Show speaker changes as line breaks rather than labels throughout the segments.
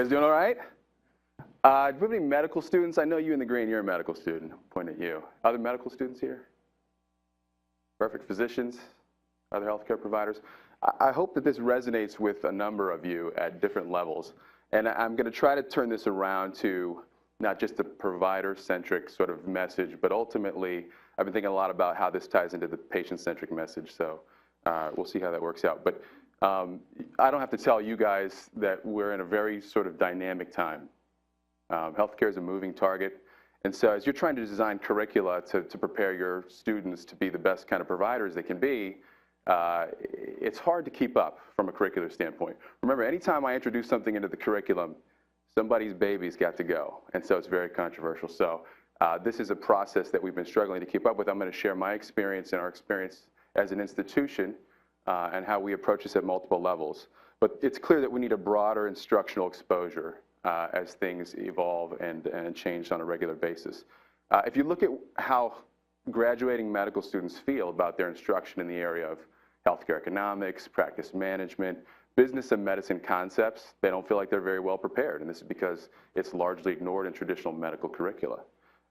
guys doing all right? Do we have any medical students? I know you in the green, you're a medical student. Point at you. Other medical students here? Perfect. Physicians? Other healthcare providers? I hope that this resonates with a number of you at different levels. And I'm going to try to turn this around to not just a provider-centric sort of message, but ultimately, I've been thinking a lot about how this ties into the patient-centric message. So we'll see how that works out. But I don't have to tell you guys that we're in a very sort of dynamic time. Healthcare is a moving target. And so as you're trying to design curricula to prepare your students to be the best kind of providers they can be, it's hard to keep up from a curricular standpoint. Remember, anytime I introduce something into the curriculum, somebody's baby's got to go. And so it's very controversial. So this is a process that we've been struggling to keep up with. I'm going to share my experience and our experience as an institution and how we approach this at multiple levels. But it's clear that we need a broader instructional exposure as things evolve and change on a regular basis. If you look at how graduating medical students feel about their instruction in the area of healthcare economics, practice management, business and medicine concepts, they don't feel like they're very well prepared. And this is because it's largely ignored in traditional medical curricula.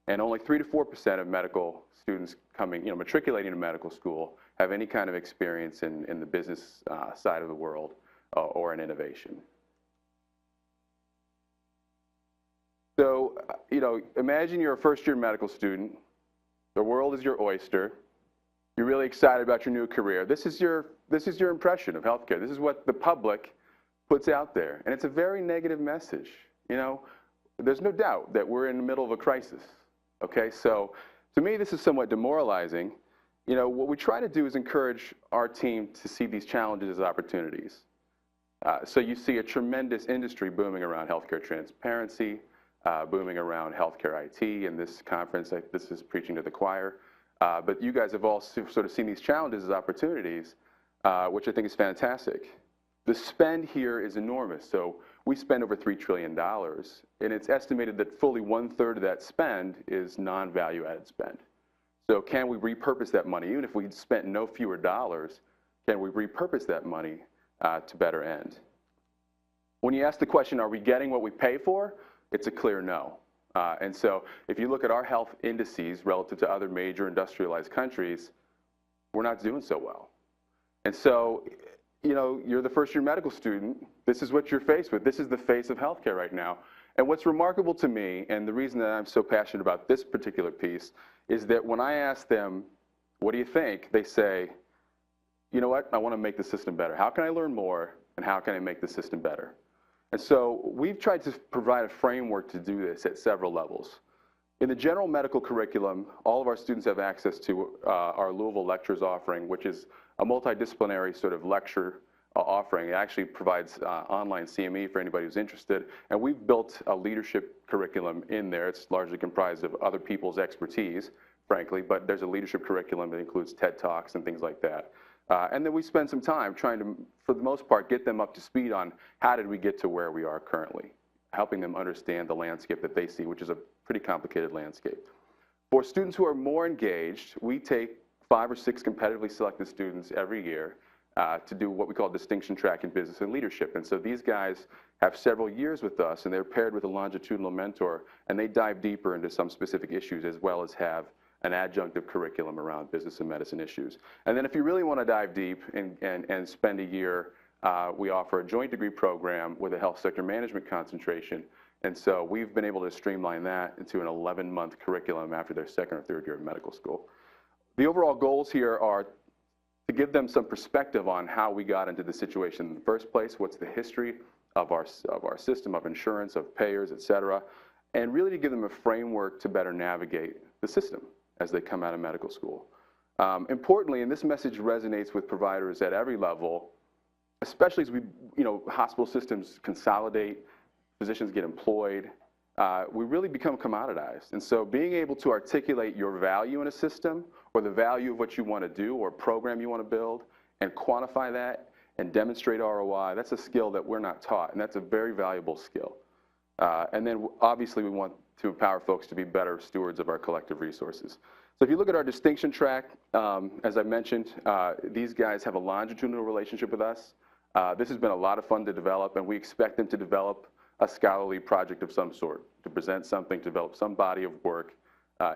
And only 3 to 4% of medical students matriculating to medical school have any kind of experience in the business side of the world or in innovation. So, imagine you're a first-year medical student. The world is your oyster. You're really excited about your new career. This is your impression of healthcare. This is what the public puts out there. And it's a very negative message. There's no doubt that we're in the middle of a crisis. Okay, so to me, this is somewhat demoralizing. What we try to do is encourage our team to see these challenges as opportunities. So you see a tremendous industry booming around healthcare transparency, booming around healthcare IT, and this conference, this is preaching to the choir. But you guys have all sort of seen these challenges as opportunities, which I think is fantastic. The spend here is enormous. So we spend over $3 trillion, and it's estimated that fully 1/3 of that spend is non-value-added spend. So can we repurpose that money? Even if we spent no fewer dollars, can we repurpose that money to better end? When you ask the question, are we getting what we pay for? It's a clear no. And so if you look at our health indices relative to other major industrialized countries, we're not doing so well. And so, you're the first-year medical student. This is what you're faced with. This is the face of healthcare right now. And what's remarkable to me, and the reason that I'm so passionate about this particular piece, is that when I ask them, what do you think? They say, you know what? I want to make the system better. How can I learn more, and how can I make the system better? And so we've tried to provide a framework to do this at several levels. In the general medical curriculum, all of our students have access to our Louisville Lectures offering, which is a multidisciplinary sort of lecture offering. It actually provides online CME for anybody who's interested. And we've built a leadership curriculum in there. It's largely comprised of other people's expertise, frankly, but there's a leadership curriculum that includes TED Talks and things like that. And then we spend some time trying to, for the most part, get them up to speed on how did we get to where we are currently, helping them understand the landscape that they see, which is a pretty complicated landscape. For students who are more engaged, we take 5 or 6 competitively selected students every year to do what we call distinction track in business and leadership. And so these guys have several years with us, and they're paired with a longitudinal mentor, and they dive deeper into some specific issues as well as have an adjunctive curriculum around business and medicine issues. And then if you really want to dive deep and spend a year, we offer a joint degree program with a health sector management concentration. And so we've been able to streamline that into an 11-month curriculum after their 2nd or 3rd year of medical school. The overall goals here are to give them some perspective on how we got into the situation in the first place, what's the history of our system of insurance, of payers, et cetera, and really to give them a framework to better navigate the system as they come out of medical school. Importantly, and this message resonates with providers at every level, especially as hospital systems consolidate, physicians get employed, we really become commoditized. And so being able to articulate your value in a system or the value of what you want to do or program you want to build and quantify that and demonstrate ROI, that's a skill that we're not taught, and that's a very valuable skill. And then obviously we want to empower folks to be better stewards of our collective resources. So if you look at our distinction track, as I mentioned, these guys have a longitudinal relationship with us. This has been a lot of fun to develop, and we expect them to develop a scholarly project of some sort, to present something, to develop some body of work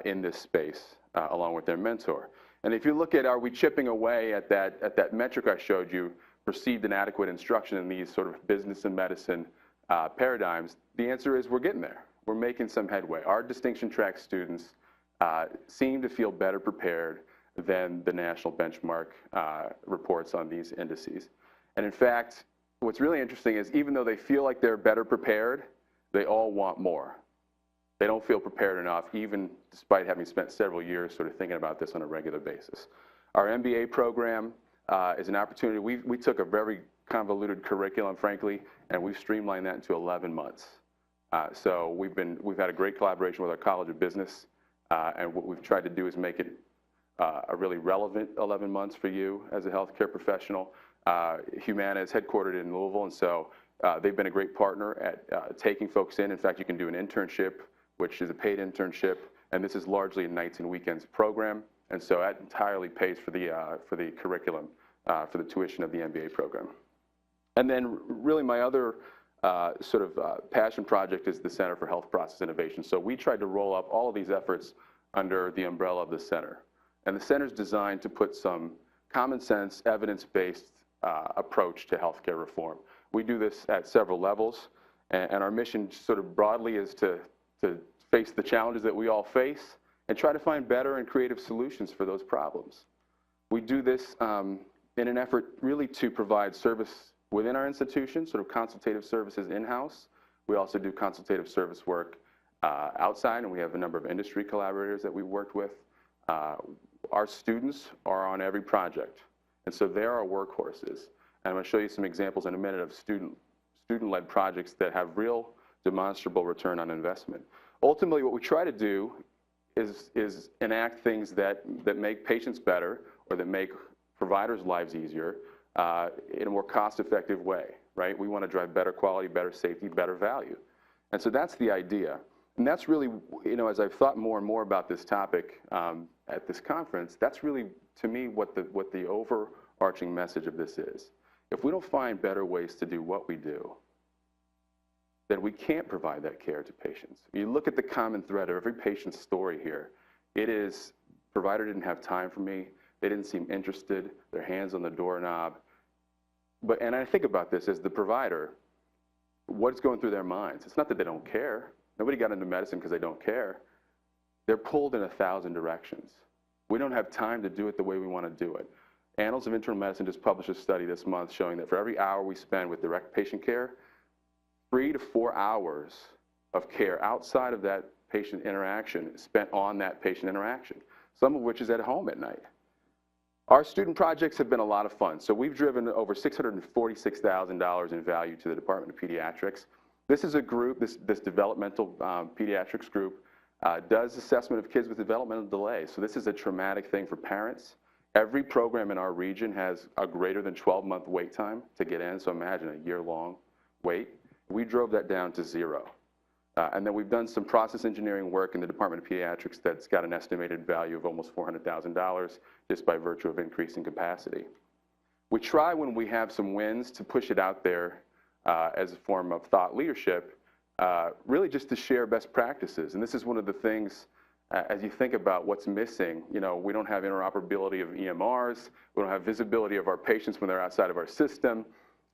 in this space along with their mentor. And if you look at, are we chipping away at that metric I showed you, perceived inadequate instruction in these sort of business and medicine paradigms, the answer is we're getting there. We're making some headway. Our distinction track students seem to feel better prepared than the national benchmark reports on these indices. And in fact, what's really interesting is even though they feel like they're better prepared, they all want more. They don't feel prepared enough, even despite having spent several years sort of thinking about this on a regular basis. Our MBA program is an opportunity. We took a very convoluted curriculum, frankly, and we've streamlined that into 11 months. So we've had a great collaboration with our College of Business, and what we've tried to do is make it a really relevant 11 months for you as a healthcare professional. Humana is headquartered in Louisville, and so they've been a great partner at taking folks in. In fact, you can do an internship, which is a paid internship, and this is largely a nights and weekends program, and so that entirely pays for the curriculum, for the tuition of the MBA program. And then really my other passion project is the Center for Health Process Innovation. So we tried to roll up all of these efforts under the umbrella of the center. And the center is designed to put some common sense, evidence-based approach to healthcare reform. We do this at several levels, and our mission sort of broadly is to face the challenges that we all face and try to find better and creative solutions for those problems. We do this in an effort really to provide service within our institution, sort of consultative services in-house. We also do consultative service work outside, and we have a number of industry collaborators that we worked with. Our students are on every project, and so they're our workhorses. And I'm going to show you some examples in a minute of student-led projects that have real demonstrable return on investment. Ultimately, what we try to do is enact things that make patients better or that make providers' lives easier in a more cost-effective way, right? We want to drive better quality, better safety, better value. And so that's the idea. And that's really, as I've thought more and more about this topic at this conference, that's really, to me, what the overarching message of this is. If we don't find better ways to do what we do, then we can't provide that care to patients. You look at the common thread of every patient's story here. It is, provider didn't have time for me, they didn't seem interested, their hands on the doorknob. And I think about this as the provider, what's going through their minds? It's not that they don't care. Nobody got into medicine because they don't care. They're pulled in 1,000 directions. We don't have time to do it the way we want to do it. Annals of Internal Medicine just published a study this month showing that for every hour we spend with direct patient care, 3 to 4 hours of care outside of that patient interaction is spent on that patient interaction, some of which is at home at night. Our student projects have been a lot of fun. So we've driven over $646,000 in value to the Department of Pediatrics. This is a group, this developmental pediatrics group, does assessment of kids with developmental delays. So this is a traumatic thing for parents. Every program in our region has a greater than 12-month wait time to get in. So imagine a year-long wait. We drove that down to 0. And then we've done some process engineering work in the Department of Pediatrics that's got an estimated value of almost $400,000 just by virtue of increasing capacity. We try when we have some wins to push it out there as a form of thought leadership, really just to share best practices. And this is one of the things, as you think about what's missing, we don't have interoperability of EMRs, we don't have visibility of our patients when they're outside of our system,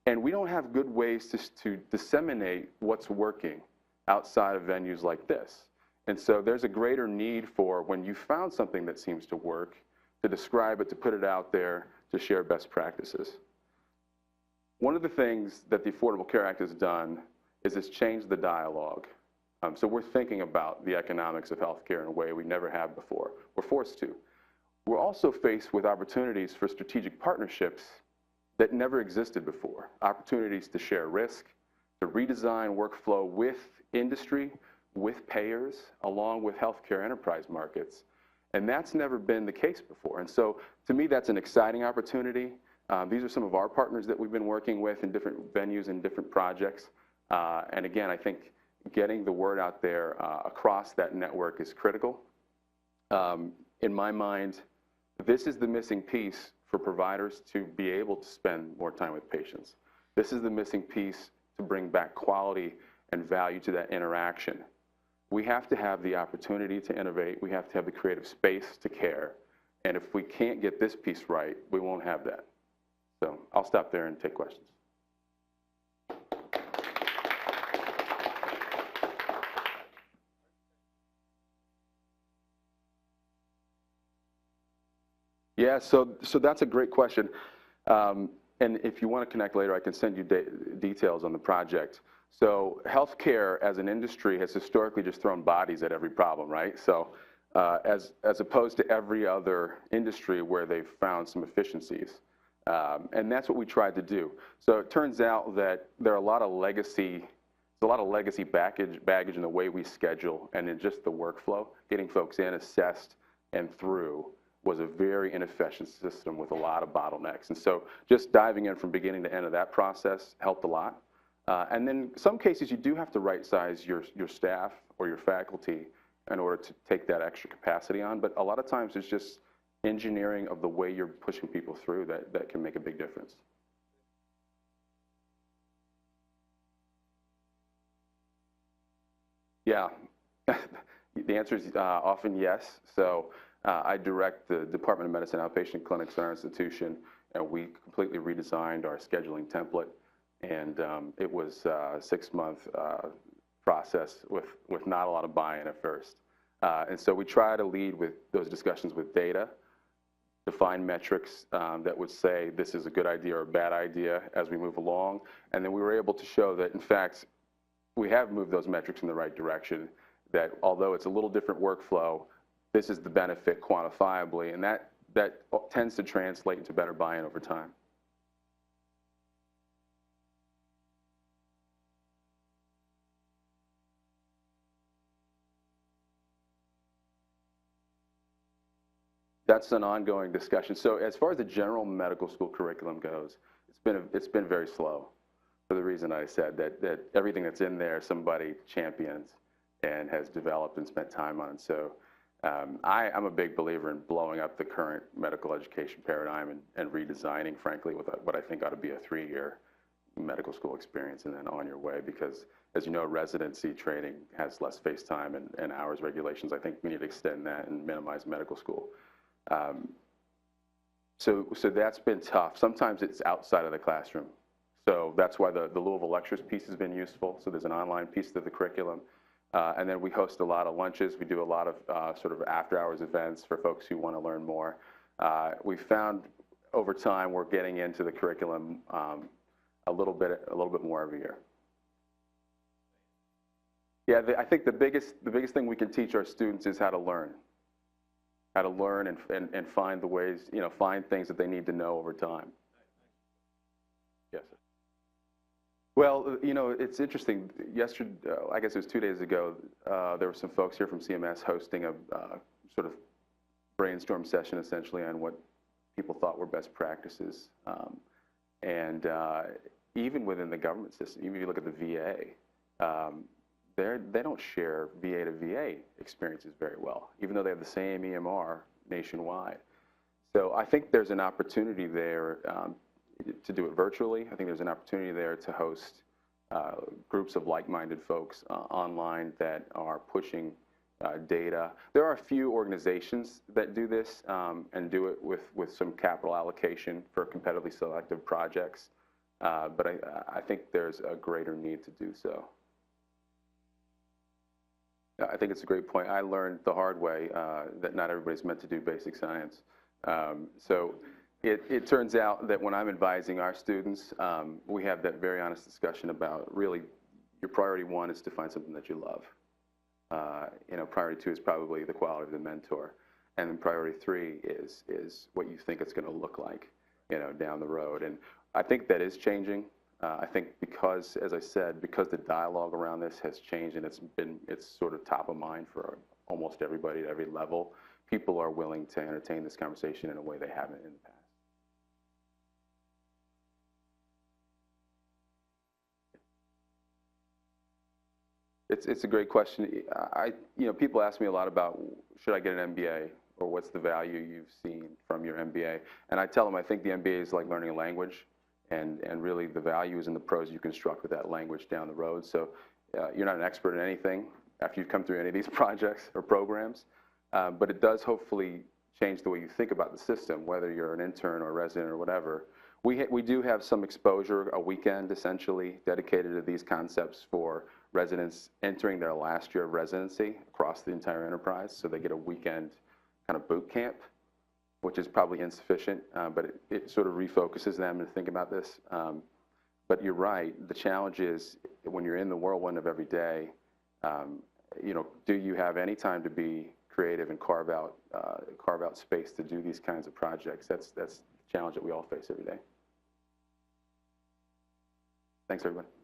and we don't have good ways to disseminate what's working outside of venues like this. And so there's a greater need for, when you found something that seems to work, to describe it, to put it out there, to share best practices. One of the things that the Affordable Care Act has done is it's changed the dialogue. So we're thinking about the economics of healthcare in a way we never have before. We're forced to. We're also faced with opportunities for strategic partnerships that never existed before. Opportunities to share risk, to redesign workflow with industry, with payers, along with healthcare enterprise markets. And that's never been the case before. And so to me, that's an exciting opportunity. These are some of our partners that we've been working with in different venues and different projects. And again, I think getting the word out there across that network is critical. In my mind, this is the missing piece for providers to be able to spend more time with patients. This is the missing piece to bring back quality and value to that interaction. We have to have the opportunity to innovate. We have to have the creative space to care. And if we can't get this piece right, we won't have that. So I'll stop there and take questions. Yeah, so that's a great question. And if you want to connect later, I can send you details on the project. So healthcare as an industry has historically just thrown bodies at every problem, right? So as opposed to every other industry where they've found some efficiencies. And that's what we tried to do. So it turns out that there are a lot of legacy, baggage in the way we schedule and in just the workflow. Getting folks in, assessed, and through was a very inefficient system with a lot of bottlenecks. And so just diving in from beginning to end of that process helped a lot. And then in some cases, you do have to right-size your staff or your faculty in order to take that extra capacity on. But a lot of times it's just engineering of the way you're pushing people through that can make a big difference. Yeah, the answer is often yes. So I direct the Department of Medicine outpatient clinics in our institution, and we completely redesigned our scheduling template. And it was a 6-month process with not a lot of buy-in at first. And so we try to lead with those discussions with data, define metrics that would say this is a good idea or a bad idea as we move along. And then we were able to show that, in fact, we have moved those metrics in the right direction, that although it's a little different workflow, this is the benefit quantifiably, and that tends to translate into better buy-in over time. That's an ongoing discussion. So as far as the general medical school curriculum goes, it's been very slow for the reason I said, that everything that's in there somebody champions and has developed and spent time on. So I'm a big believer in blowing up the current medical education paradigm and redesigning, frankly, what I think ought to be a 3-year medical school experience and then on your way, because as you know, residency training has less face time and hours regulations. I think we need to extend that and minimize medical school. So that's been tough. Sometimes it's outside of the classroom. So that's why the Louisville lectures piece has been useful. So there's an online piece to the curriculum. And then we host a lot of lunches. We do a lot of sort of after-hours events for folks who want to learn more. We found over time we're getting into the curriculum a little bit more every year. Yeah, I think the biggest thing we can teach our students is how to learn and find the ways, find things that they need to know over time. Yes, sir. Well, it's interesting. Yesterday, I guess it was 2 days ago, there were some folks here from CMS hosting a sort of brainstorm session, essentially, on what people thought were best practices. And even within the government system, even if you look at the VA, they don't share VA to VA experiences very well, even though they have the same EMR nationwide. So I think there's an opportunity there to do it virtually. I think there's an opportunity there to host groups of like-minded folks online that are pushing data. There are a few organizations that do this and do it with some capital allocation for competitively selective projects. But I think there's a greater need to do so. I think it's a great point. I learned the hard way that not everybody's meant to do basic science. So it turns out that when I'm advising our students, we have that very honest discussion about really your priority 1 is to find something that you love. Priority 2 is probably the quality of the mentor. And then priority 3 is what you think it's going to look like, down the road. And I think that is changing. I think because, as I said, because the dialogue around this has changed and it's sort of top of mind for almost everybody at every level, people are willing to entertain this conversation in a way they haven't in the past. It's a great question. People ask me a lot about, should I get an MBA, or what's the value you've seen from your MBA? And I tell them I think the MBA is like learning a language. And really the value is in the prose you construct with that language down the road. So you're not an expert in anything after you've come through any of these projects or programs, but it does hopefully change the way you think about the system, whether you're an intern or a resident or whatever. We do have some exposure, a weekend essentially dedicated to these concepts for residents entering their last year of residency across the entire enterprise. So they get a weekend kind of boot camp, which is probably insufficient, but it sort of refocuses them to think about this. But you're right, the challenge is when you're in the whirlwind of every day, you know, do you have any time to be creative and carve out space to do these kinds of projects? That's the challenge that we all face every day. Thanks, everybody.